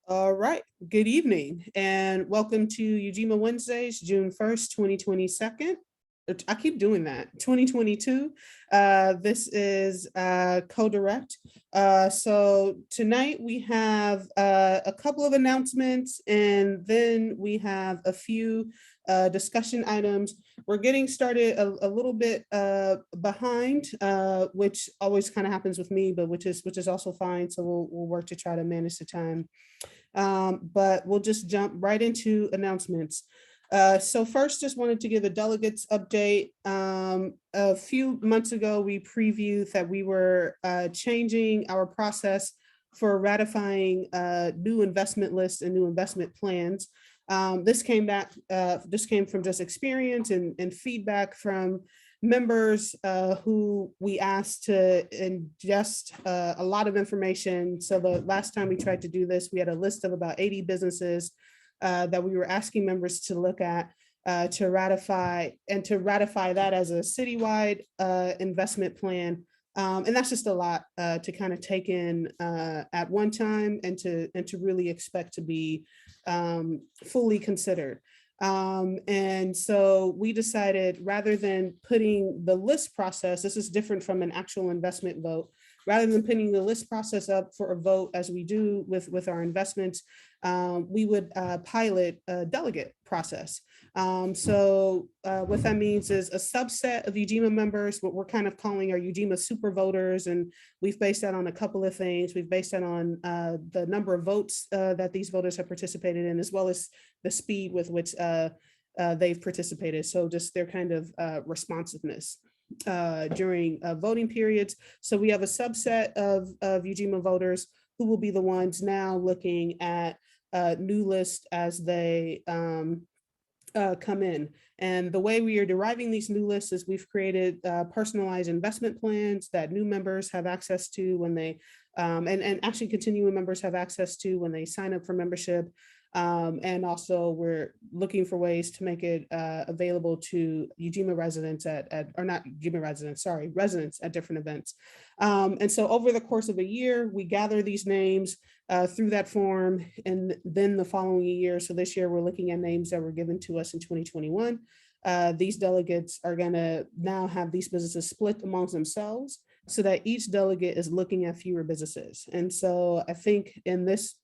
All right, good evening and welcome to Ujima Wednesdays, June 1st, 2022. I keep doing that, 2022. This is co-direct. So tonight we have a couple of announcements and then we have a few discussion items. We're getting started a little bit behind, which always kind of happens with me, but which is also fine. So we'll work to try to manage the time. But we'll just jump right into announcements. So first, just wanted to give a delegates update. A few months ago, we previewed that we were changing our process for ratifying new investment lists and new investment plans. This came from just experience and feedback from members who we asked to ingest a lot of information. So the last time we tried to do this, we had a list of about 80 businesses that we were asking members to look at to ratify that as a citywide investment plan. And that's just a lot to kind of take in at one time and to really expect to be fully considered. And so we decided, rather than putting the list process, this is different from an actual investment vote, rather than putting the list process up for a vote as we do with our investments, we would pilot a delegate process. So what that means is a subset of Ujima members, what we're kind of calling our Ujima super voters, and we've based that on a couple of things. We've based that on the number of votes that these voters have participated in, as well as the speed with which they've participated. So just their kind of responsiveness during voting periods. So we have a subset of Ujima voters who will be the ones now looking at new lists as they come in. And the way we are deriving these new lists is we've created personalized investment plans that new members have access to when they, and actually continuing members have access to when they sign up for membership. And also we're looking for ways to make it available to Ujima residents residents at different events. And so over the course of a year, we gather these names through that form, and then the following year, so this year we're looking at names that were given to us in 2021. These delegates are gonna now have these businesses split amongst themselves so that each delegate is looking at fewer businesses. And so I think in this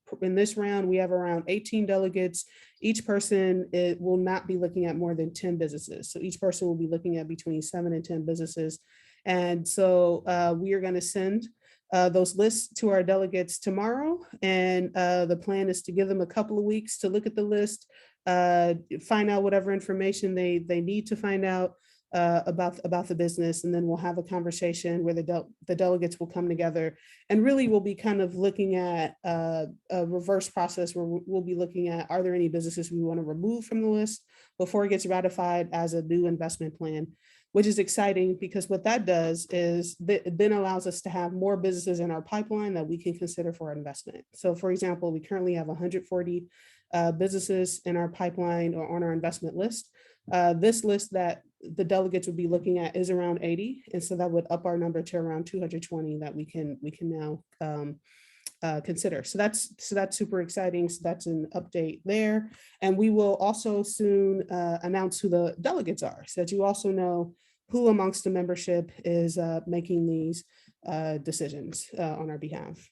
round, we have around 18 delegates. Each person will not be looking at more than 10 businesses. So each person will be looking at between 7 and 10 businesses. And so we are gonna send those lists to our delegates tomorrow. And the plan is to give them a couple of weeks to look at the list, find out whatever information they need to find out about the business, and then we'll have a conversation where the delegates will come together, and really we'll be kind of looking at a reverse process where we'll be looking at, are there any businesses we want to remove from the list before it gets ratified as a new investment plan, which is exciting because what that does is it then allows us to have more businesses in our pipeline that we can consider for investment. So for example, we currently have 140 businesses in our pipeline or on our investment list. This list that the delegates would be looking at is around 80. And so that would up our number to around 220 that we can now consider. So that's super exciting. So that's an update there. And we will also soon announce who the delegates are, so that you also know who amongst the membership is making these decisions on our behalf.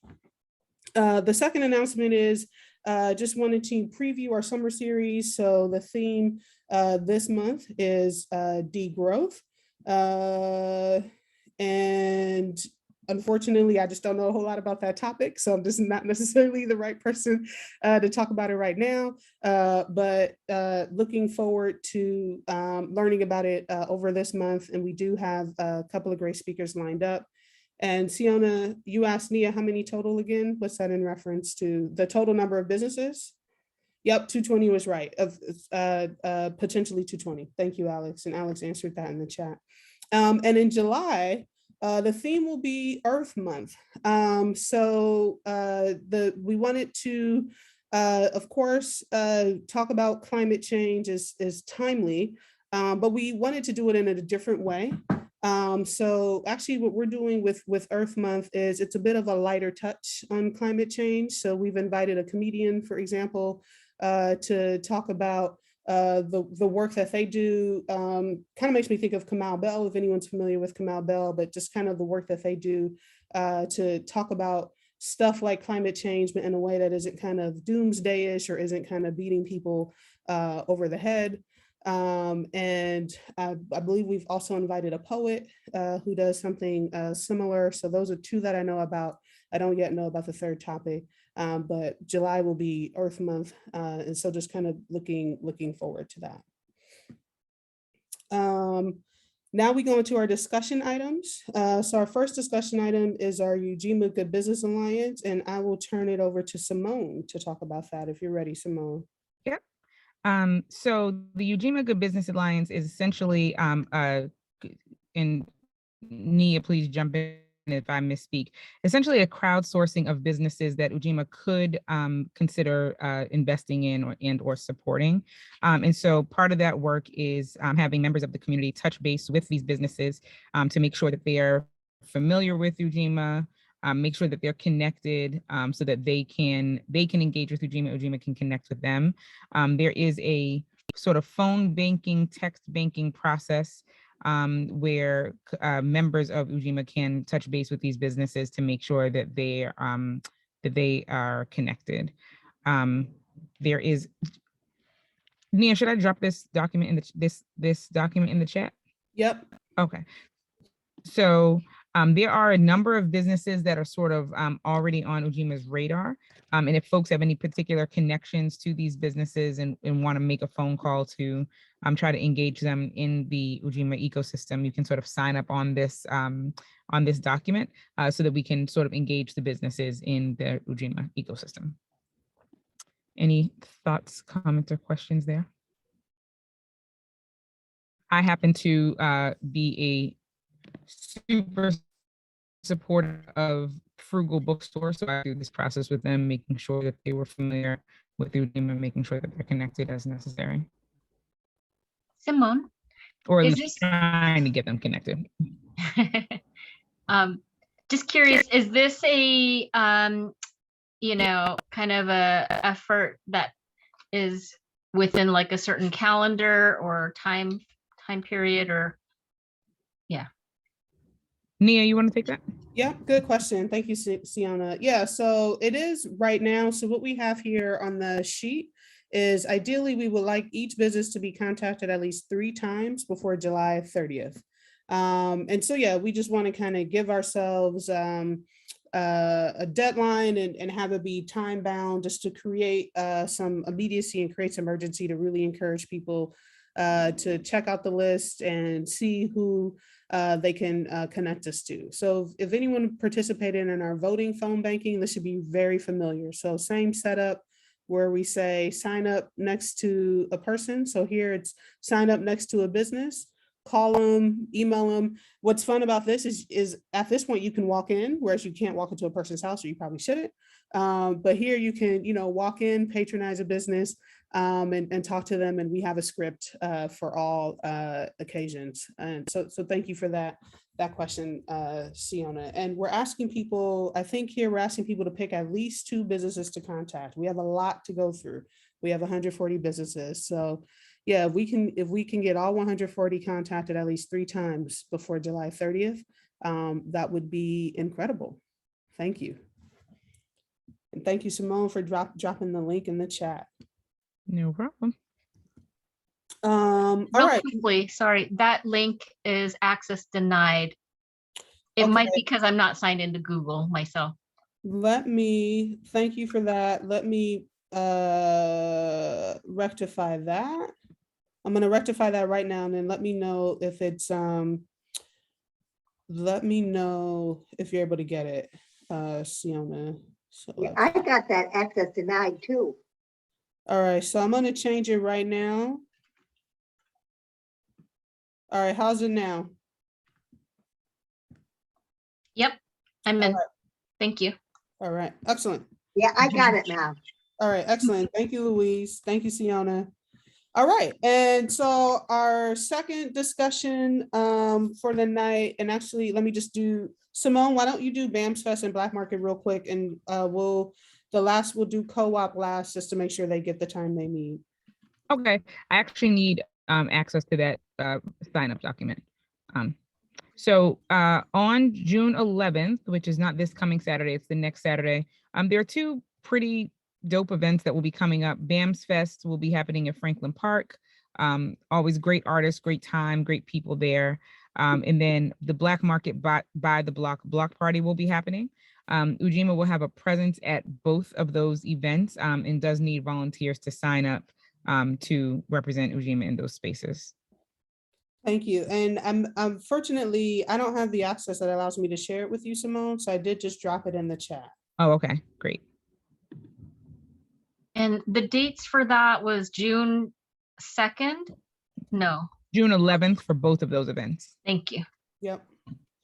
The second announcement is just wanted to preview our summer series. So the theme this month is degrowth. And unfortunately, I just don't know a whole lot about that topic. So I'm just not necessarily the right person to talk about it right now. But looking forward to learning about it over this month. And we do have a couple of great speakers lined up. And Siona, you asked Nia how many total again? What's that in reference to? The total number of businesses? Yep, 220 was right, of potentially 220. Thank you, Alex. And Alex answered that in the chat. And in July, the theme will be Earth Month. So we wanted to, of course, talk about climate change is timely, but we wanted to do it in a different way. So actually what we're doing with Earth Month is it's a bit of a lighter touch on climate change. So we've invited a comedian, for example, to talk about the work that they do. Kind of makes me think of Kamal Bell, if anyone's familiar with Kamal Bell, but just kind of the work that they do to talk about stuff like climate change, but in a way that isn't kind of doomsday-ish or isn't kind of beating people over the head. And I believe we've also invited a poet who does something similar. So those are two that I know about. I don't yet know about the third topic, but July will be Earth Month. And so just kind of looking forward to that. Now we go into our discussion items. So our first discussion item is our Ujima Good Business Alliance, and I will turn it over to Simone to talk about that if you're ready, Simone. Yep. So the Ujima Good Business Alliance is essentially, and Nia, please jump in if I misspeak, essentially a crowdsourcing of businesses that Ujima could consider investing in or supporting. And so part of that work is having members of the community touch base with these businesses to make sure that they are familiar with Ujima, make sure that they're connected so that they can engage with Ujima, Ujima can connect with them. There is a sort of phone banking, text banking process where members of Ujima can touch base with these businesses to make sure that they are connected. There is, Nia, should I drop this document in the this document in the chat? Yep. Okay. So there are a number of businesses that are sort of already on Ujima's radar. And if folks have any particular connections to these businesses and want to make a phone call to try to engage them in the Ujima ecosystem, you can sort of sign up on this document so that we can sort of engage the businesses in the Ujima ecosystem. Any thoughts, comments, or questions there? I happen to be a super supportive of Frugal Bookstore, so I do this process with them, making sure that they were familiar with Udemy and making sure that they're connected as necessary. Simone, or at least trying to get them connected. Just curious, is this a you know, kind of a effort that is within like a certain calendar or time period, or yeah? Nia, you want to take that? Yeah, good question. Thank you, Sienna. Yeah, so it is right now. So what we have here on the sheet is ideally we would like each business to be contacted at least 3 times before July 30th. And so, yeah, we just want to kind of give ourselves a deadline and have it be time bound, just to create some immediacy and create some urgency to really encourage people to check out the list and see who they can connect us to. So if anyone participated in our voting phone banking, this should be very familiar. So same setup where we say sign up next to a person. So here it's sign up next to a business, call them, email them. What's fun about this is at this point you can walk in, whereas you can't walk into a person's house, or you probably shouldn't. But here you can, walk in, patronize a business, and talk to them, and we have a script for all occasions. And so thank you for that question, Siona. And we're asking people, I think here we're asking people to pick at least 2 businesses to contact. We have a lot to go through. We have 140 businesses. So yeah, if we can get all 140 contacted at least 3 times before July 30th, that would be incredible. Thank you. And thank you, Simone, for dropping the link in the chat. No problem. All Real right. quickly, sorry, that link is access denied. It Okay. might be because I'm not signed into Google myself. Thank you for that. Let me rectify that. I'm going to rectify that right now, and then let me know if it's let me know if you're able to get it, Siona. So yeah, I got that access denied too. All right, so I'm going to change it right now. All right, how's it now? Yep, I'm in. Right. Thank you. All right, excellent. Yeah, I got it now. All right, excellent. Thank you, Louise. Thank you, Siona. All right, and so our second discussion for the night, and actually, let me just do, Simone, why don't you do BAMS Fest and Black Market real quick, and we'll do co-op last, just to make sure they get the time they need. Okay, I actually need access to that sign-up document. So on June 11th, which is not this coming Saturday, it's the next Saturday, there are two pretty dope events that will be coming up. BAMS Fest will be happening at Franklin Park. Always great artists, great time, great people there. And then the Black Market by the block party will be happening. Ujima will have a presence at both of those events and does need volunteers to sign up to represent Ujima in those spaces. Thank you. And unfortunately, I don't have the access that allows me to share it with you, Simone. So I did just drop it in the chat. Oh, okay, great. And the dates for that was June 2nd? No, June 11th for both of those events. thank you. Yep.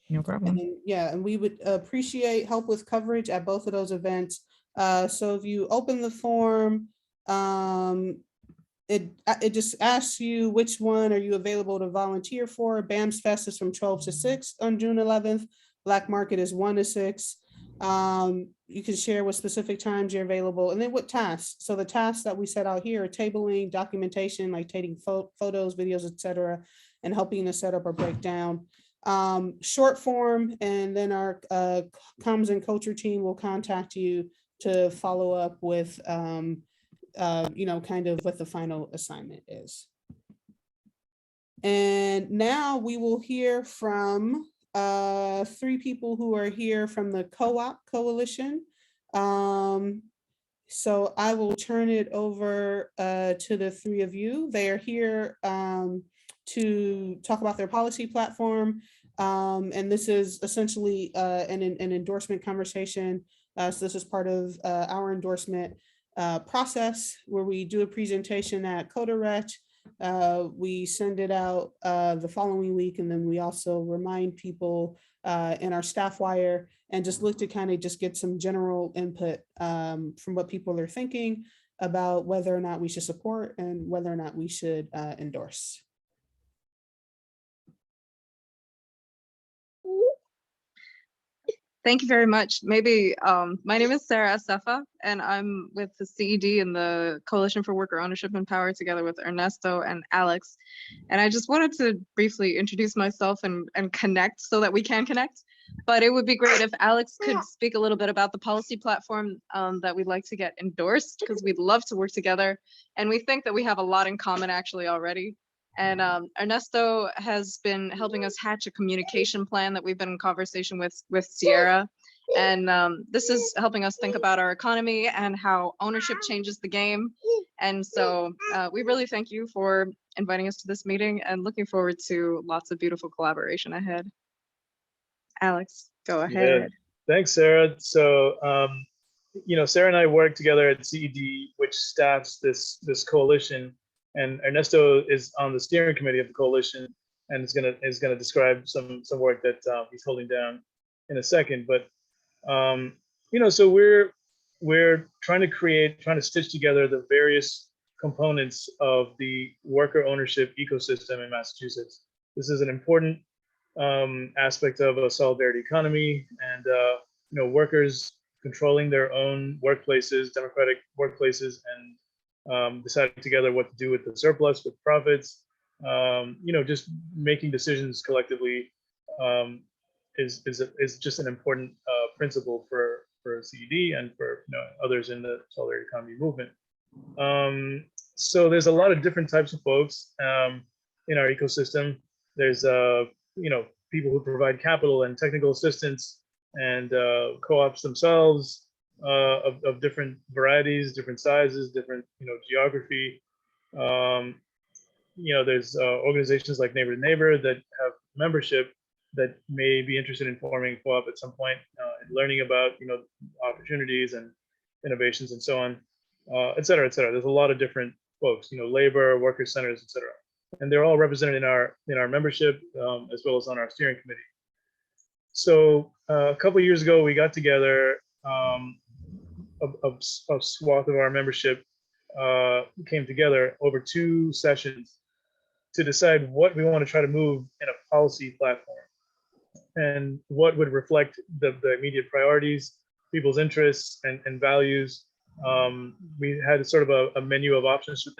No problem. And yeah, and we would appreciate help with coverage at both of those events. So if you open the form, it just asks you which one are you available to volunteer for. BAMS Fest is from 12 to 6 on June 11th. Black Market is 1 to 6. You can share what specific times you're available and then what tasks. So the tasks that we set out here are tabling, documentation, like taking photos, videos, etc., and helping to set up or break down. Short form, and then our comms and culture team will contact you to follow up with kind of what the final assignment is. And now we will hear from 3 people who are here from the COWOP coalition. So I will turn it over to the 3 of you. They are here to talk about their policy platform. And this is essentially an endorsement conversation. So this is part of our endorsement process where we do a presentation at CODIRECT. We send it out the following week, and then we also remind people in our staff wire and just look to kind of just get some general input from what people are thinking about whether or not we should support and whether or not we should endorse. Thank you very much. Maybe my name is Sarah Acefa, and I'm with the CED and the Coalition for Worker Ownership and Power, together with Ernesto and Alex. And I just wanted to briefly introduce myself and connect so that we can connect. But it would be great if Alex could speak a little bit about the policy platform that we'd like to get endorsed, because we'd love to work together. And we think that we have a lot in common actually already. And Ernesto has been helping us hatch a communication plan that we've been in conversation with Sierra. And this is helping us think about our economy and how ownership changes the game. And so we really thank you for inviting us to this meeting and looking forward to lots of beautiful collaboration ahead. Alex, go ahead. Yeah, thanks, Sarah. So, Sarah and I work together at CED, which staffs this coalition. And Ernesto is on the steering committee of the coalition, and is gonna describe some work that he's holding down in a second. But so we're trying to stitch together the various components of the worker ownership ecosystem in Massachusetts. This is an important aspect of a solidarity economy, and workers controlling their own workplaces, democratic workplaces, and deciding together what to do with the surplus, with profits, just making decisions collectively is just an important principle for CED and for others in the solidarity economy movement. So there's a lot of different types of folks in our ecosystem. There's people who provide capital and technical assistance, and co-ops themselves. Of different varieties, different sizes, different geography. There's organizations like Neighbor to Neighbor that have membership that may be interested in forming co-op at some point, and learning about opportunities and innovations and so on, et cetera, et cetera. There's a lot of different folks, labor, worker centers, et cetera, and they're all represented in our membership as well as on our steering committee. So a couple of years ago, we got together. A swath of our membership came together over 2 sessions to decide what we want to try to move in a policy platform and what would reflect the immediate priorities, people's interests and values. We had sort of a menu of options to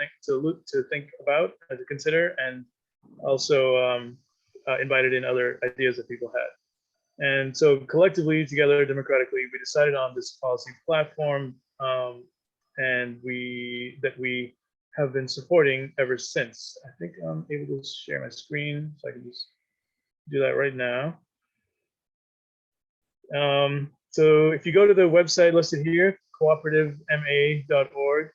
think about and to consider, and also invited in other ideas that people had. And so collectively, together, democratically, we decided on this policy platform, and we have been supporting ever since. I think I'm able to share my screen, so I can just do that right now. So if you go to the website listed here, cooperativema.org,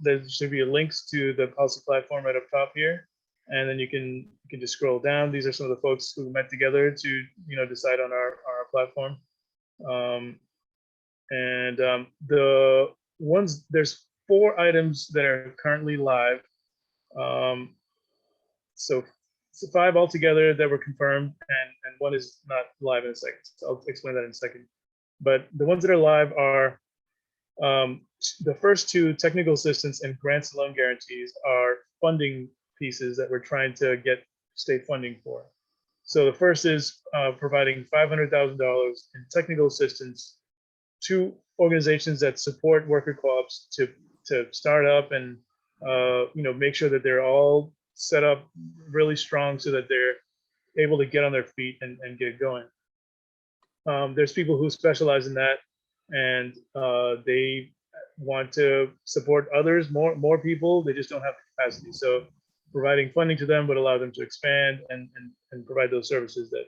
there should be links to the policy platform right up top here, and then you can just scroll down. These are some of the folks who met together to decide on our platform. The ones, there's 4 items that are currently live. So 5 altogether that were confirmed, and 1 is not live in a second. So I'll explain that in a second. But the ones that are live are the first 2, technical assistance and grants and loan guarantees, are funding pieces that we're trying to get state funding for. So the first is providing $500,000 in technical assistance to organizations that support worker co-ops to start up and make sure that they're all set up really strong so that they're able to get on their feet and get going. There's people who specialize in that, and they want to support others, more people. They just don't have the capacity. So providing funding to them would allow them to expand and provide those services that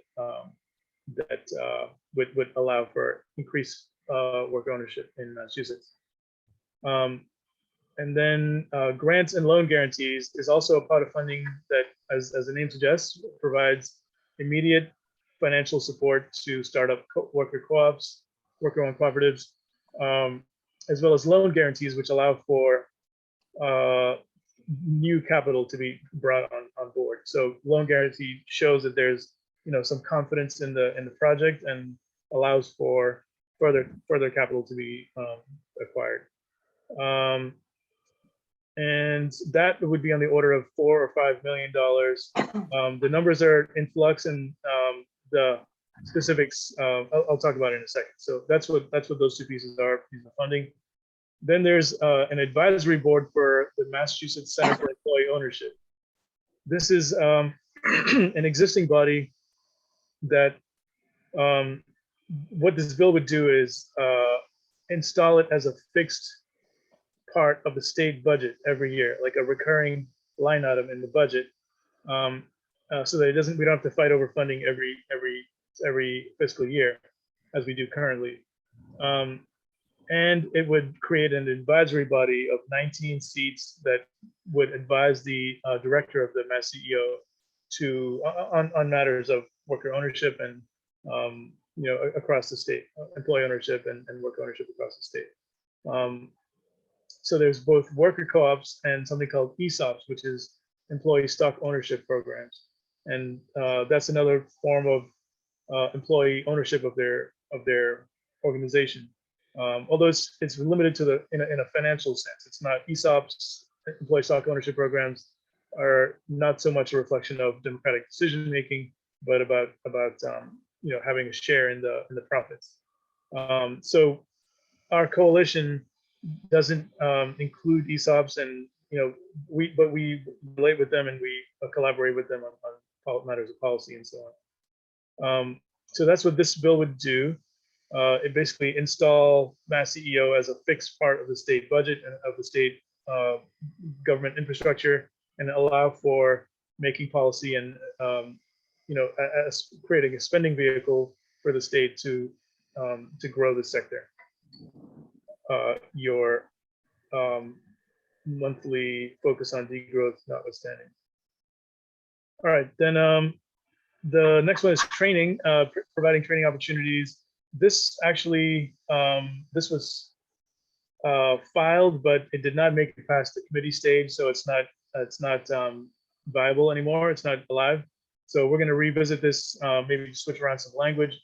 would allow for increased worker ownership in Massachusetts. And then grants and loan guarantees is also a part of funding that, as the name suggests, provides immediate financial support to start up worker co-ops, worker-owned cooperatives, as well as loan guarantees, which allow for new capital to be brought on board. So loan guarantee shows that there's some confidence in the project and allows for further capital to be acquired. And that would be on the order of $4 or $5 million. The numbers are in flux, and the specifics I'll talk about in a second. So that's what those 2 pieces are, pieces of funding. Then there's an advisory board for the Massachusetts Center for Employee Ownership. This is an existing body that what this bill would do is install it as a fixed part of the state budget every year, like a recurring line item in the budget, so that we don't have to fight over funding every fiscal year as we do currently. And it would create an advisory body of 19 seats that would advise the director of the Mass CEO on matters of worker ownership and across the state, employee ownership and worker ownership across the state. So there's both worker co-ops and something called ESOPs, which is employee stock ownership programs, and that's another form of employee ownership of their organization. Although it's limited to in a financial sense. It's not ESOPs, employee stock ownership programs, are not so much a reflection of democratic decision making, but about having a share in the profits. So our coalition doesn't include ESOPs, and we relate with them and we collaborate with them on matters of policy and so on. So that's what this bill would do. It basically install Mass CEO as a fixed part of the state budget and of the state government infrastructure, and allow for making policy and creating a spending vehicle for the state to grow the sector. Your monthly focus on degrowth notwithstanding. All right, then the next one is training, providing training opportunities. This actually, this was filed, but it did not make it past the committee stage, so it's not viable anymore. It's not alive. So we're going to revisit this, maybe switch around some language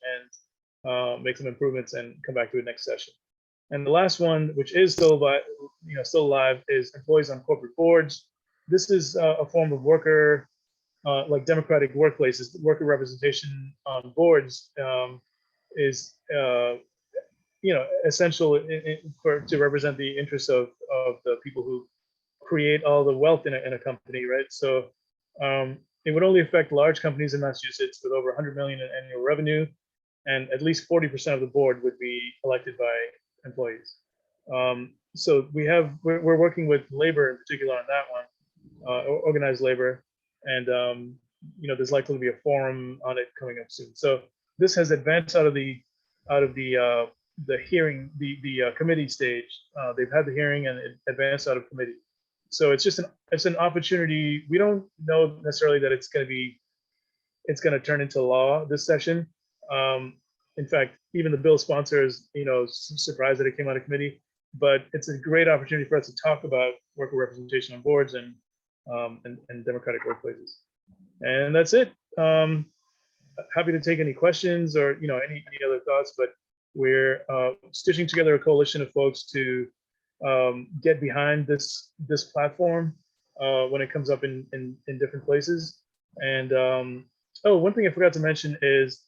and make some improvements and come back to it next session. And the last one, which is still still live, is employees on corporate boards. This is a form of worker, like democratic workplaces, worker representation on boards is essential to represent the interests of the people who create all the wealth in a company, right? So it would only affect large companies in Massachusetts with over 100 million in annual revenue, and at least 40% of the board would be elected by employees. So we're working with labor in particular on that one, organized labor, and there's likely to be a forum on it coming up soon. So this has advanced out of the hearing, the committee stage. They've had the hearing and it advanced out of committee. So it's an opportunity. We don't know necessarily that it's going to turn into law this session. In fact, even the bill sponsors, surprised that it came out of committee. But it's a great opportunity for us to talk about worker representation on boards and democratic workplaces. And that's it. Happy to take any questions or any other thoughts. But we're stitching together a coalition of folks to get behind this platform when it comes up in different places. And one thing I forgot to mention is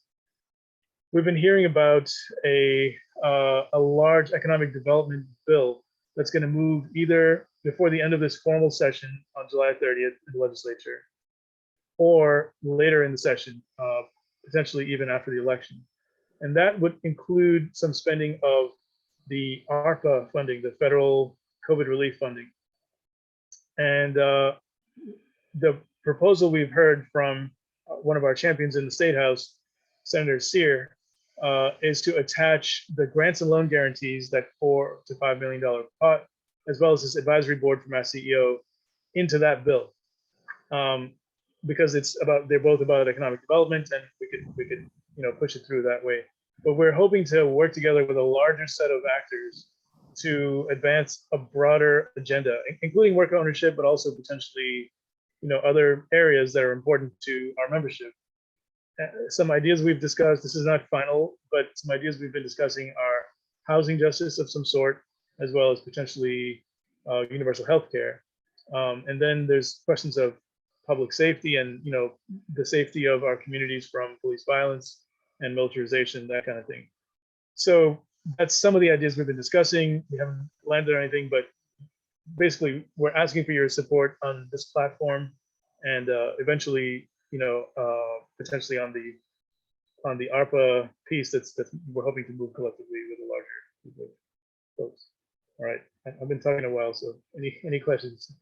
we've been hearing about a large economic development bill that's going to move either before the end of this formal session on July 30th in the legislature, or later in the session, potentially even after the election. And that would include some spending of the ARPA funding, the federal COVID relief funding. And the proposal we've heard from one of our champions in the State House, Senator Sear, is to attach the grants and loan guarantees, that $4 to $5 million pot, as well as this advisory board for Mass CEO, into that bill, because they're both about economic development, and we could push it through that way. But we're hoping to work together with a larger set of actors to advance a broader agenda, including worker ownership, but also potentially other areas that are important to our membership. Some ideas we've discussed, this is not final, but some ideas we've been discussing are housing justice of some sort, as well as potentially universal health care. And then there's questions of public safety and the safety of our communities from police violence and militarization, that kind of thing. So that's some of the ideas we've been discussing. We haven't landed on anything, but basically we're asking for your support on this platform, and eventually potentially on the ARPA piece that we're hoping to move collectively with a larger group of folks. All right, I've been talking a while, so any questions?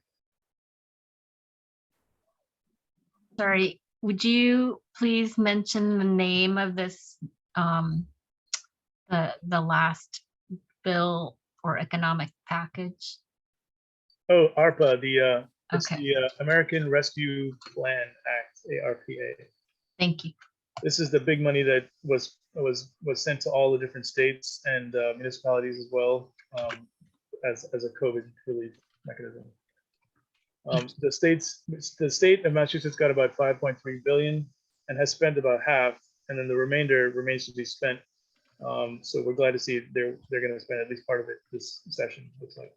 Sorry, would you please mention the name of this, the last bill or economic package? Oh, ARPA, it's Okay. the American Rescue Plan Act, ARPA. Thank you. This is the big money that was sent to all the different states and municipalities as well, as a COVID relief mechanism. The state of Massachusetts got about 5.3 billion and has spent about half, and then the remainder remains to be spent. So we're glad to see they're going to spend at least part of it this session, looks like.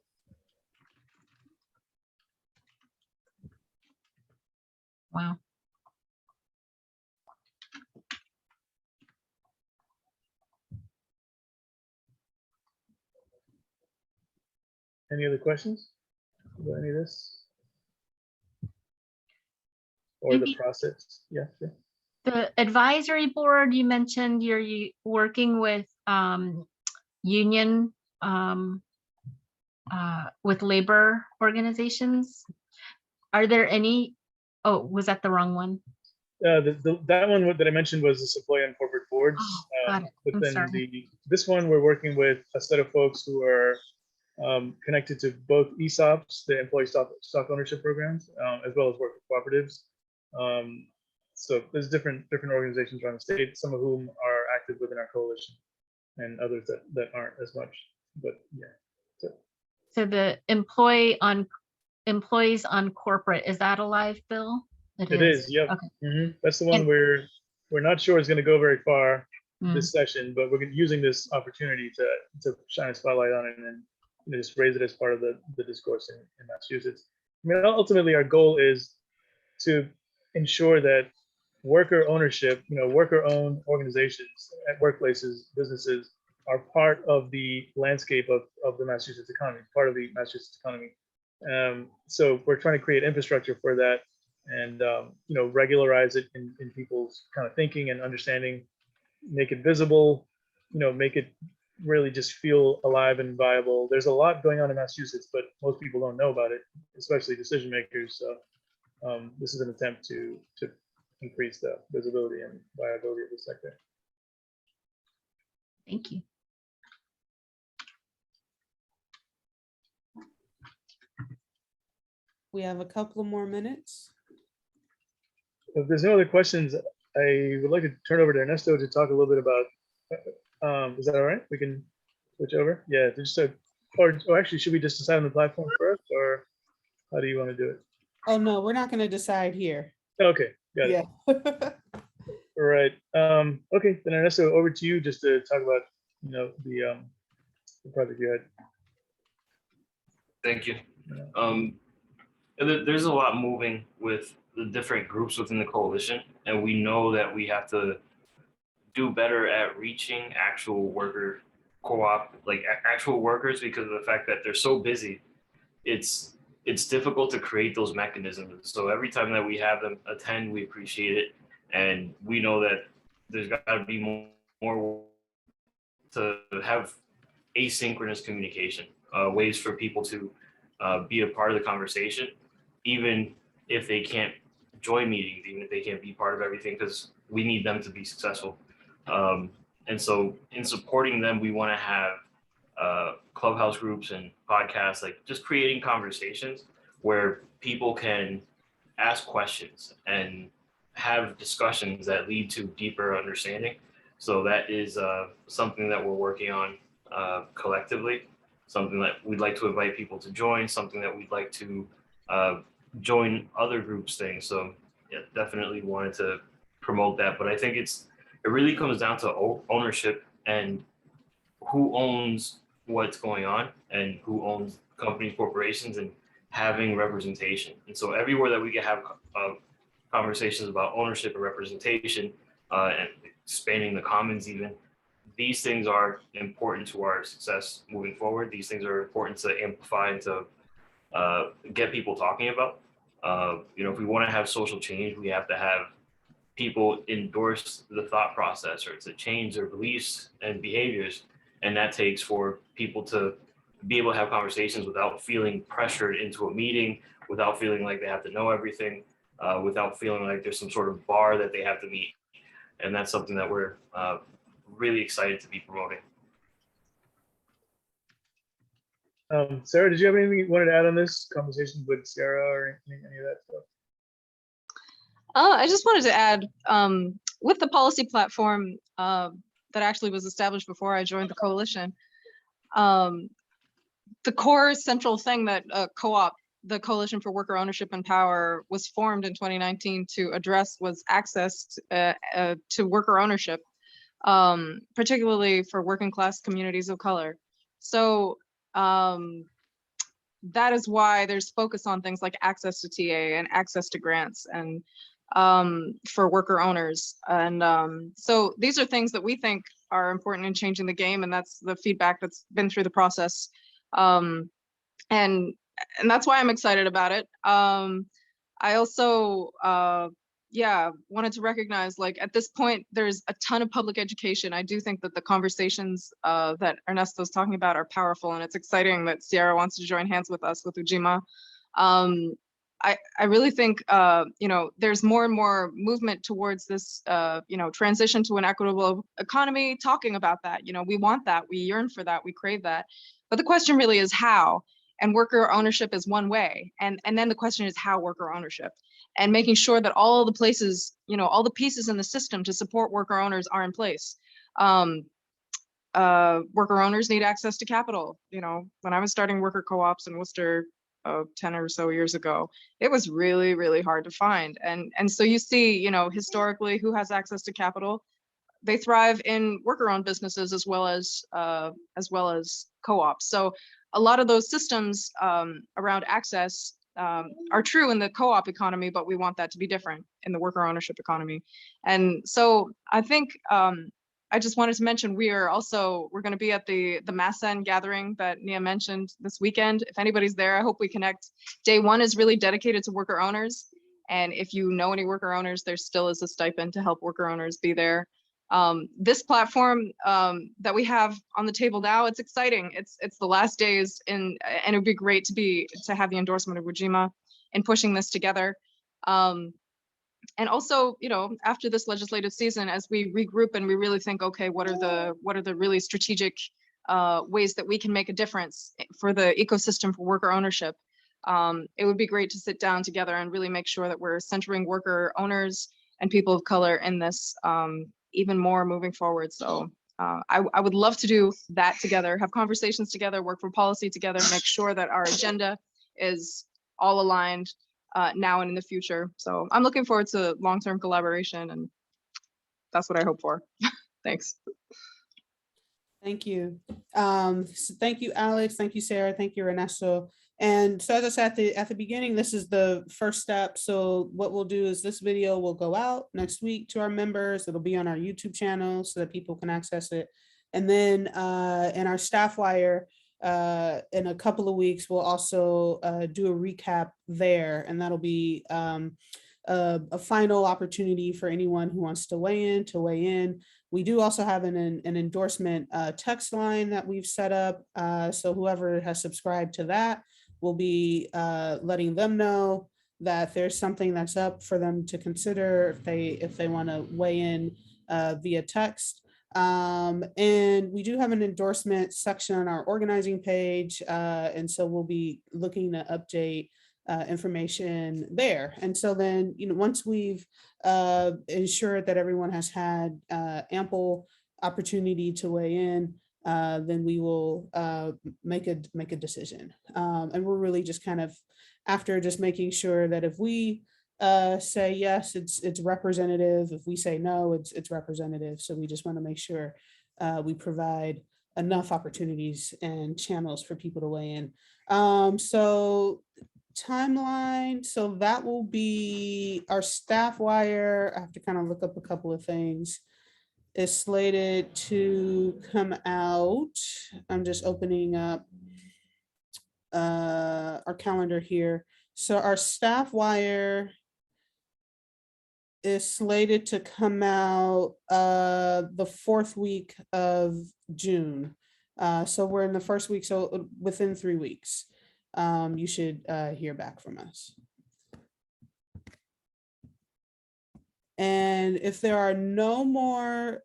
Wow. Any other questions about any of this? Or the Maybe- process? Yeah, sure. The advisory board, you mentioned you're working with union, with labor organizations. Are there any, oh, was that the wrong one? That one that I mentioned was the employee on corporate boards. Oh, got it. But I'm then sorry. this one, we're working with a set of folks who are connected to both ESOPs, the employee stock ownership programs, as well as worker cooperatives. So there's different organizations around the state, some of whom are active within our coalition, and others that aren't as much. But yeah. So the employees on corporate, is that a live bill? It is. Yep. Okay. That's the one we're not sure is going to go very far. this session, but we're using this opportunity to shine a spotlight on it and just raise it as part of the discourse in Massachusetts. I mean, ultimately, our goal is to ensure that worker ownership, worker-owned organizations at workplaces, businesses are part of the landscape of the Massachusetts economy, part of the Massachusetts economy. So we're trying to create infrastructure for that and, regularize it in people's kind of thinking and understanding, make it visible, make it really just feel alive and viable. There's a lot going on in Massachusetts, but most people don't know about it, especially decision makers. So this is an attempt to increase the visibility and viability of the sector. Thank you. We have a couple of more minutes. If there's no other questions, I would like to turn over to Ernesto to talk a little bit about, is that all right? We can switch over? Yeah, just or actually, should we just decide on the platform first, or how do you want to do it? Oh, no, we're not going to decide here. Okay, got it. Yeah. All right. Okay, then Ernesto, over to you just to talk about, the project you had. Thank you. There's a lot moving with the different groups within the coalition, and we know that we have to do better at reaching actual worker co-op, like actual workers, because of the fact that they're so busy. It's difficult to create those mechanisms. So every time that we have them attend, we appreciate it, and we know that there's got to be more to have asynchronous communication, ways for people to be a part of the conversation, even if they can't join meetings, even if they can't be part of everything, because we need them to be successful. And so in supporting them, we want to have clubhouse groups and podcasts, like just creating conversations where people can ask questions and have discussions that lead to deeper understanding. So that is something that we're working on collectively, something that we'd like to invite people to join, something that we'd like to join other groups things. So yeah, definitely wanted to promote that. But I think it really comes down to ownership and who owns what's going on and who owns companies, corporations, and having representation. And so everywhere that we can have conversations about ownership and representation and expanding the commons even, these things are important to our success moving forward. These things are important to amplify and to get people talking about. If we want to have social change, we have to have people endorse the thought process or to change their beliefs and behaviors. And that takes for people to be able to have conversations without feeling pressured into a meeting, without feeling like they have to know everything, without feeling like there's some sort of bar that they have to meet. And that's something that we're really excited to be promoting. Sarah, did you have anything you wanted to add on this conversation with Sarah or any of that stuff? I just wanted to add, with the policy platform that actually was established before I joined the coalition, the core central thing that COWOP, the Coalition for Worker Ownership and Power, was formed in 2019 to address was access to worker ownership, particularly for working class communities of color. So that is why there's focus on things like access to TA and access to grants and for worker owners. And so these are things that we think are important in changing the game, and that's the feedback that's been through the process. And that's why I'm excited about it. I also, wanted to recognize, like, at this point, there's a ton of public education. I do think that the conversations that Ernesto's talking about are powerful, and it's exciting that Sierra wants to join hands with us with Ujima. I really think, there's more and more movement towards this, transition to an equitable economy, talking about that. We want that, we yearn for that, we crave that. But the question really is how, and worker ownership is one way. And then the question is how worker ownership, and making sure that all the places, all the pieces in the system to support worker owners are in place. Worker owners need access to capital. When I was starting worker co-ops in Worcester 10 or so years ago, it was really, really hard to find. And so you see, historically, who has access to capital? they thrive in worker-owned businesses as well as co-ops. So a lot of those systems around access are true in the co-op economy, but we want that to be different in the worker ownership economy. And so I think I just wanted to mention we're going to be at the Massen gathering that Nia mentioned this weekend. If anybody's there, I hope we connect. Day one is really dedicated to worker owners. And if you know any worker owners, there still is a stipend to help worker owners be there. This platform that we have on the table now, it's exciting. It's the last days, and it would be great to have the endorsement of Ujima in pushing this together. And also, you know, after this legislative season, as we regroup and we really think, okay, what are the really strategic ways that we can make a difference for the ecosystem for worker ownership? It would be great to sit down together and really make sure that we're centering worker owners and people of color in this even more moving forward. So I would love to do that together, have conversations together, work for policy together, make sure that our agenda is all aligned now and in the future. So I'm looking forward to long-term collaboration, and that's what I hope for. Thanks. Thank you. So thank you, Alex. Thank you, Sarah. Thank you, Ernesto. And so as I said at the beginning, this is the first step. So what we'll do is this video will go out next week to our members. It'll be on our YouTube channel so that people can access it. And then in our staff wire, in a couple of weeks, we'll also do a recap there. And that'll be a final opportunity for anyone who wants to weigh in. We do also have an endorsement text line that we've set up. So whoever has subscribed to that, we'll be letting them know that there's something that's up for them to consider if they want to weigh in via text. And we do have an endorsement section on our organizing page. And so we'll be looking to update information there. And so then, you know, once we've ensured that everyone has had ample opportunity to weigh in, then we will make a decision. And we're really just kind of after just making sure that if we say yes, it's representative. If we say no, it's representative. So we just want to make sure we provide enough opportunities and channels for people to weigh in. So timeline, so that will be our staff wire. I have to kind of look up a couple of things. Is slated to come out. I'm just opening up our calendar here. So our staff wire is slated to come out the 4th week of June. So we're in the first week, so within 3 weeks, you should hear back from us. And if there are no more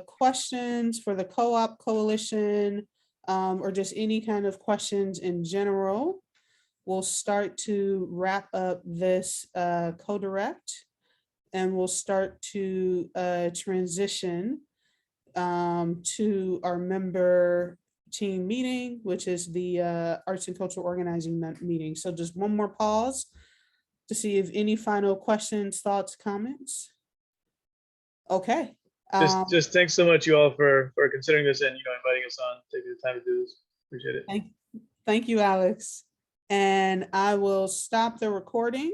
questions for the co-op coalition or just any kind of questions in general, we'll start to wrap up this co-direct, and we'll start to transition to our member team meeting, which is the Arts and Cultural Organizing meeting. So just one more pause to see if any final questions, thoughts, comments. Okay. Just thanks so much, you all, for considering this and inviting us on, taking the time to do this. Appreciate it. Thank you, Alex. And I will stop the recording.